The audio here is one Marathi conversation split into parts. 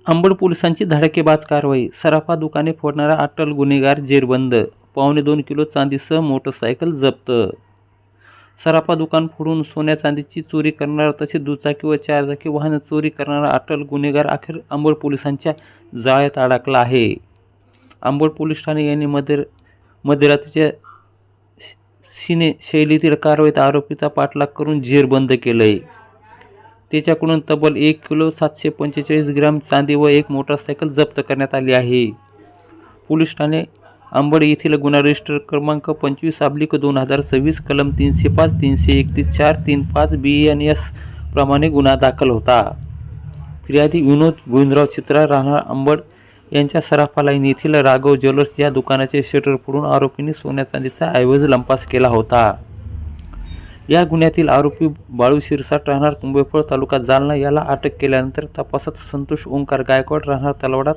अंबड पोलिसांची धडाकेबाज कारवाई. सराफा दुकाने फोडणारा अट्टल गुन्हेगार जेरबंद. 2.25 किलो चांदीसह मोटरसायकल जप्त. सराफा दुकान फोडून सोन्या चांदीची चोरी करणारा तसेच दुचाकी व चारचाकी वाहन चोरी करणारा अट्टल गुन्हेगार अखेर अंबड पोलिसांच्या जाळ्यात अडकला आहे. अंबड पोलीस ठाणे यांनी मध्यरात्रीच्या सिने शैलीतील कारवाईत आरोपीचा पाठलाग करून जेरबंद केलंय. त्याच्याकडून तब्बल 1 किलो 745 ग्रॅम चांदी व एक मोटरसायकल जप्त करण्यात आली आहे. पोलीस ठाणे अंबड येथील गुन्हा रजिस्टर क्रमांक 25/2026 कलम 305, 331, 435 BNS प्रमाणे गुन्हा दाखल होता. फिर्यादी विनोद गोविंदराव चित्रा राहणार अंबड यांच्या सराफा लाईन येथील राघव ज्वेलर्स या दुकानाचे शटर फोडून आरोपींनी सोन्या चांदीचा ऐवज लंपास केला होता. या गुन्ह्यातील आरोपी बाळू शिरसाट राहणार कुंभेफळ तालुका जालना याला अटक केल्यानंतर तपासात संतोष ओंकार गायकवाड राहणार तलवाडा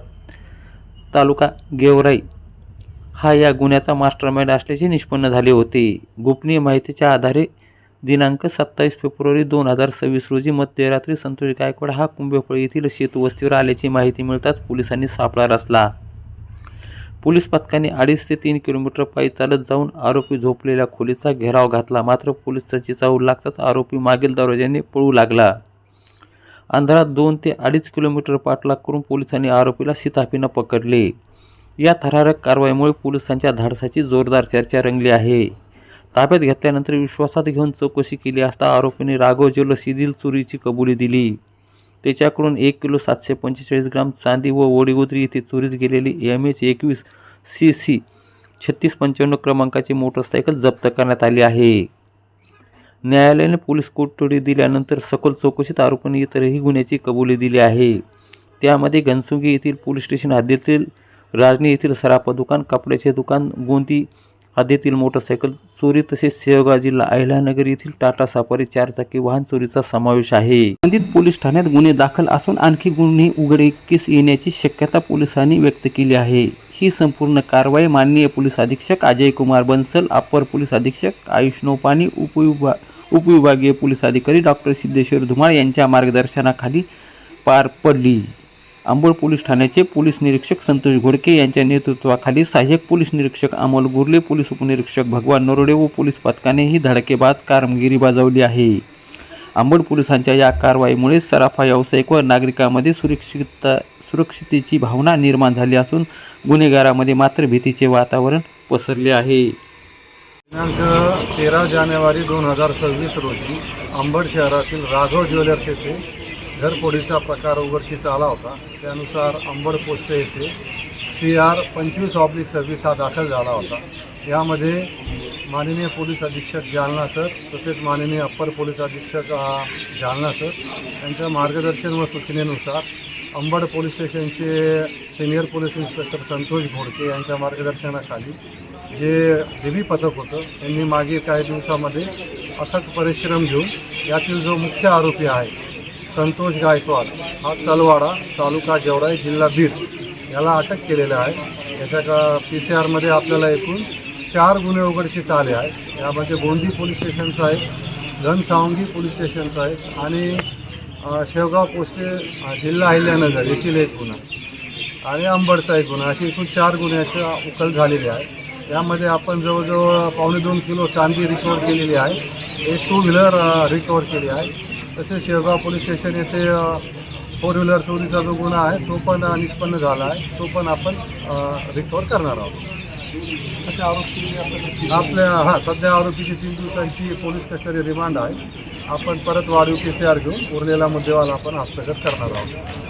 तालुका गेवराई हा या गुन्ह्याचा मास्टरमाइंड असल्याचे निष्पन्न झाले होते. गोपनीय माहितीच्या आधारे दिनांक 27 फेब्रुवारी 2026 रोजी मध्यरात्री संतोष गायकवाड हा कुंभेफळ येथील शेतवस्तीवर आल्याची माहिती मिळताच पोलिसांनी सापळा रचला. पोलीस पथकाने 2.5 ते 3 किलोमीटर पायी चालत जाऊन आरोपी झोपलेल्या खोलीचा घेराव घातला. मात्र पोलीस चाहूल लागताच आरोपी मागील दरवाजाने पळू लागला. अंधारात 2 ते 2.5 किलोमीटर पाठलाग करून पोलिसांनी आरोपीला शिताफीनं पकडले. या थरारक कारवाईमुळे पोलिसांच्या धाडसाची जोरदार चर्चा रंगली आहे. ताब्यात घेतल्यानंतर विश्वासात घेऊन चौकशी केली असता आरोपीने राघव ज्वेलर्स येथील चोरीची कबुली दिली. त्याच्याकडून 1 किलो 745 ग्राम चांदी व वडीगोद्री येथे चोरीस गेलेली MH21 CC 3655 क्रमांकाची मोटरसायकल जप्त करण्यात आली आहे. न्यायालयाने पोलीस कोठडी दिल्यानंतर सखोल चौकशीत आरोपींनी इतरही गुन्ह्याची कबुली दिली आहे. त्यामध्ये घनसुंगी येथील पोलीस स्टेशन हद्दीतील राजनी येथील सराफा दुकान, कपड्याचे दुकान, गोंदी हद्दीतील मोटरसायकल चोरी तसेच शेवगाव जिल्हा अहिल्यानगर येथील टाटा सफारी चारचाकी वाहन चोरीचा समावेश आहे. संबंधित पोलीस ठाण्यात गुन्हे दाखल असून आणखी गुन्हे उघडकीस येण्याची शक्यता पोलिसांनी व्यक्त केली आहे. ही संपूर्ण कारवाई माननीय पोलीस अधीक्षक अजय कुमार बन्सल, अप्पर पोलीस अधीक्षक आयुष नौपानी, उपविभागीय पोलीस अधिकारी डॉक्टर सिद्धेश्वर धुमाळ यांच्या मार्गदर्शनाखाली पार पडली. अंबड पोलीस ठाण्याचे पोलीस निरीक्षक संतोष घोडके यांच्या नेतृत्वाखाली सहाय्यक पोलीस निरीक्षक अमोल गुर्ले, पोलीस उपनिरीक्षक भगवान नरोडे व पोलीस पथकाने ही धडकेबाज कामगिरी बजावली आहे. अंबड पोलिसांच्या या कारवाईमुळे सराफा व्यावसायिक व नागरिकांमध्ये सुरक्षिततेची भावना निर्माण झाली असून गुन्हेगारांमध्ये मात्र भीतीचे वातावरण पसरले आहे. दिनांक 13 जानेवारी 2026 रोजी अंबड शहरातील राघव ज्वेलर्स येथे घरफोडीचा प्रकार उघडकीस आला होता. त्यानुसार अंबड पोस्ट येथे CR 25/26 हा दाखल झाला होता. यामध्ये माननीय पोलीस अधीक्षक जालना सर तसेच माननीय अप्पर पोलीस अधीक्षक जालना सर यांच्या मार्गदर्शन व सूचनेनुसार अंबड पोलीस स्टेशनचे senior police inspector Santosh Ghodke यांच्या मार्गदर्शनाखाली जे DB पथक होतं यांनी मागील काही दिवसामध्ये अथक परिश्रम घेऊन यातील जो मुख्य आरोपी आहे संतोष गायकवाड हा तलवाडा तालुका गेवराई जिल्हा बीड याला अटक केलेला आहे. याच्या PCR आपल्याला एकूण 4 गुन्हे उघडकीस आले आहेत. यामध्ये गोंदी पोलीस स्टेशन्स आहेत, घनसावंगी पोलीस स्टेशन्स आहेत आणि शेवगाव पोस्टे जिल्हा अहिल्यानगर येथील एक गुन्हा आणि अंबडचा एक गुन्हा अशी एकूण 4 गुन्ह्याच्या उकल झालेली आहे. यामध्ये आपण जवळजवळ 2.25 किलो चांदी रिकवर केलेली आहे. एक 2 व्हीलर रिकवर केली आहे. तसेच शेवगाव पोलीस स्टेशन येथे 4 व्हीलर चोरीचा जो गुन्हा आहे तो पण निष्पन्न झाला आहे. तो पण आपण रिकवर करणार आहोत. सध्या आरोपीची 3 दिवसांची पोलीस कस्टडी रिमांड आहे. आपण परत वाढीव PCR घेऊन उरलेला मुद्देवाला आपण हस्तगत करणार आहोत.